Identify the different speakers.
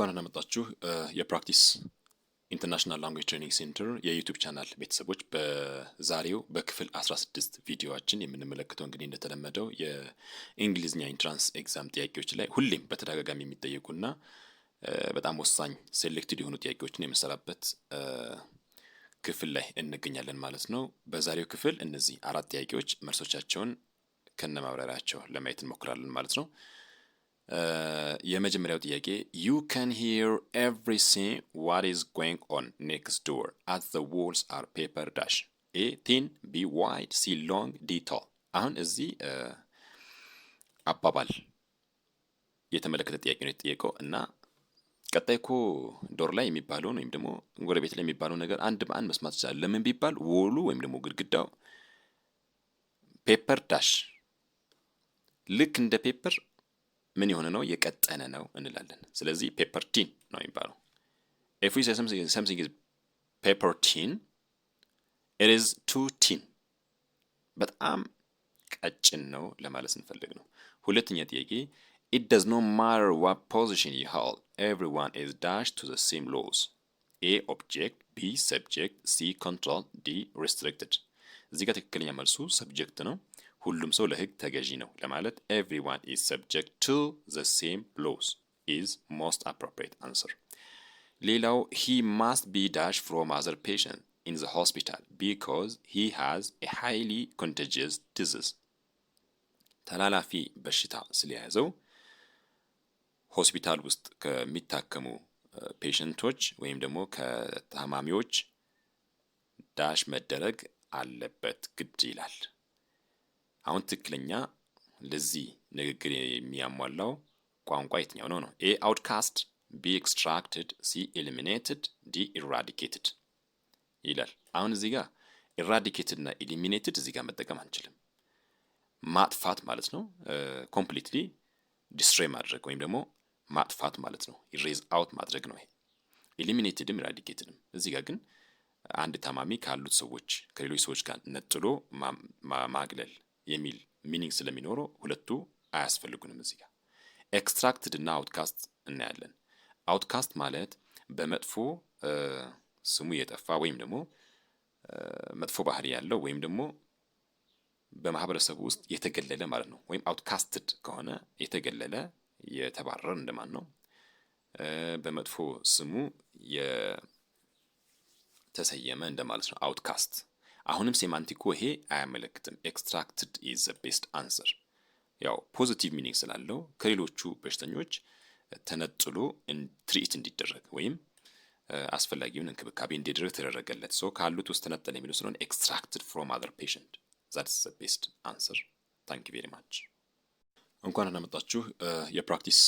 Speaker 1: እንኳን አመጣችሁ የፕራክቲስ ኢንተርናሽናል ላንጉዌጅ ትሬኒንግ ሴንተር የዩቲዩብ ቻናል ቤተሰቦች በዛሬው በክፍል 16 ቪዲዮአችን የምንመለከተው እንግዲህ እንደተለመደው የእንግሊዝኛ ኢንትራንስ ኤግዛም ጥያቄዎች ላይ ሁሌም በተደጋጋሚ የሚጠየቁና በጣም ወሳኝ ሴሌክትድ የሆኑ ጥያቄዎችን የምንሰራበት ክፍል ላይ እንገኛለን ማለት ነው። በዛሬው ክፍል እነዚህ አራት ጥያቄዎች መልሶቻቸውን ከነማብራሪያቸው ለማየት እንሞክራለን ማለት ነው። የመጀመሪያው ጥያቄ you can hear everything what is going on next door as the walls are paper dash a thin b wide c long d tall። አሁን እዚህ አባባል የተመለከተ ጥያቄ ነው የተጠየቀው እና ቀጣይ እኮ ዶር ላይ የሚባለውን ወይም ደግሞ ጎረቤት ላይ የሚባለው ነገር አንድ በአንድ መስማት ይችላል። ለምን ቢባል ወሉ ወይም ደግሞ ግድግዳው ፔፐር ዳሽ ልክ እንደ ፔፐር ምን የሆነ ነው የቀጠነ ነው እንላለን። ስለዚህ ፔፐር ቲን ነው የሚባለው። if we say something is paper thin it is too thin በጣም ቀጭን ነው ለማለት እንፈልግ ነው። ሁለተኛ ጥያቄ it does not matter what position you hold everyone is dashed to the same laws a object b subject c control d restricted። እዚህ ጋር ትክክለኛ መልሱ ሰብጀክት ነው። ሁሉም ሰው ለህግ ተገዢ ነው ለማለት everyone is subject to the same laws is most appropriate answer። ሌላው he must be dashed from other patient in the hospital because he has a highly contagious disease። ተላላፊ በሽታ ስለያዘው ሆስፒታል ውስጥ ከሚታከሙ ፔሸንቶች ወይም ደግሞ ከታማሚዎች ዳሽ መደረግ አለበት ግድ ይላል። አሁን ትክክለኛ ለዚህ ንግግር የሚያሟላው ቋንቋ የትኛው ነው? ኤ outcast ቢ extracted ሲ eliminated ዲ eradicated ይላል። አሁን እዚህ ጋር eradicated እና eliminated እዚህ ጋር መጠቀም አንችልም። ማጥፋት ማለት ነው። ኮምፕሊትሊ ዲስትሮይ ማድረግ ወይም ደግሞ ማጥፋት ማለት ነው። ኢሬዝ አውት ማድረግ ነው። ይሄ eliminatedም eradicatedም። እዚህ ጋር ግን አንድ ታማሚ ካሉት ሰዎች ከሌሎች ሰዎች ጋር ነጥሎ ማግለል የሚል ሚኒንግ ስለሚኖረው ሁለቱ አያስፈልጉንም። እዚህ ጋር ኤክስትራክትድ እና አውትካስት እናያለን። አውትካስት ማለት በመጥፎ ስሙ የጠፋ ወይም ደግሞ መጥፎ ባህሪ ያለው ወይም ደግሞ በማህበረሰቡ ውስጥ የተገለለ ማለት ነው። ወይም አውትካስትድ ከሆነ የተገለለ የተባረረ እንደማን ነው። በመጥፎ ስሙ የተሰየመ እንደማለት ነው አውትካስት። አሁንም ሴማንቲኩ ይሄ አያመለክትም። ኤክስትራክትድ ኢዝ ዘ ቤስት አንሰር። ያው ፖዚቲቭ ሚኒንግ ስላለው ከሌሎቹ በሽተኞች ተነጥሎ ትሪት እንዲደረግ ወይም አስፈላጊውን እንክብካቤ እንዲደረግ ተደረገለት። ሰው ካሉት ውስጥ ተነጠለ የሚለው ስለሆነ ኤክስትራክትድ ፍሮም አዘር ፔሸንት ዛትስ ዘ ቤስት አንሰር። ታንክ ዩ ቬሪ ማች። እንኳን አመጣችሁ የፕራክቲስ